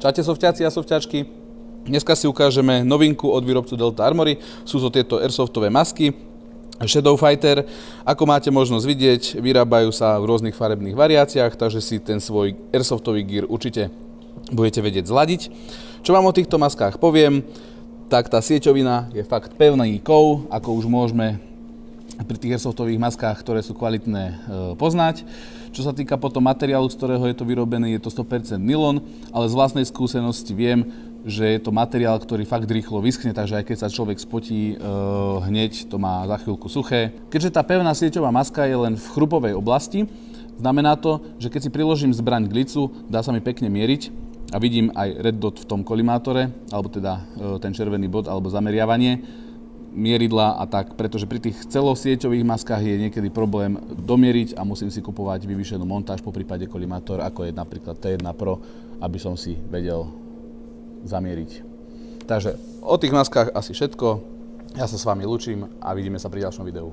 Čaute sofťáci a sofťačky. Dneska si ukážeme novinku od výrobcu Delta Armory. Sú to tieto airsoftové masky Shadow Fighter. Ako máte možnosť vidieť, vyrábajú sa v rôznych farebných variáciách, takže si ten svoj airsoftový gear určite budete vedieť zladiť. Čo vám o týchto maskách poviem, tak tá sieťovina je fakt pevný kov, ako už môžeme pri tých airsoftových maskách, ktoré sú kvalitné, poznať. Čo sa týka potom materiálu, z ktorého je to vyrobené, je to 100% nylon, ale z vlastnej skúsenosti viem, že je to materiál, ktorý fakt rýchlo vyschne, takže aj keď sa človek spotí, hneď to má za chvíľku suché. Keďže tá pevná sieťová maska je len v chrupovej oblasti, znamená to, že keď si priložím zbraň k licu, dá sa mi pekne mieriť a vidím aj red dot v tom kolimátore, alebo teda ten červený bod, alebo zameriavanie mieridla a tak, pretože pri tých celosieťových maskách je niekedy problém domieriť a musím si kupovať vyvýšenú montáž, po prípade kolimátor, ako je napríklad T1 Pro, aby som si vedel zamieriť. Takže o tých maskách asi všetko. Ja sa s vami lúčim a vidíme sa pri ďalšom videu.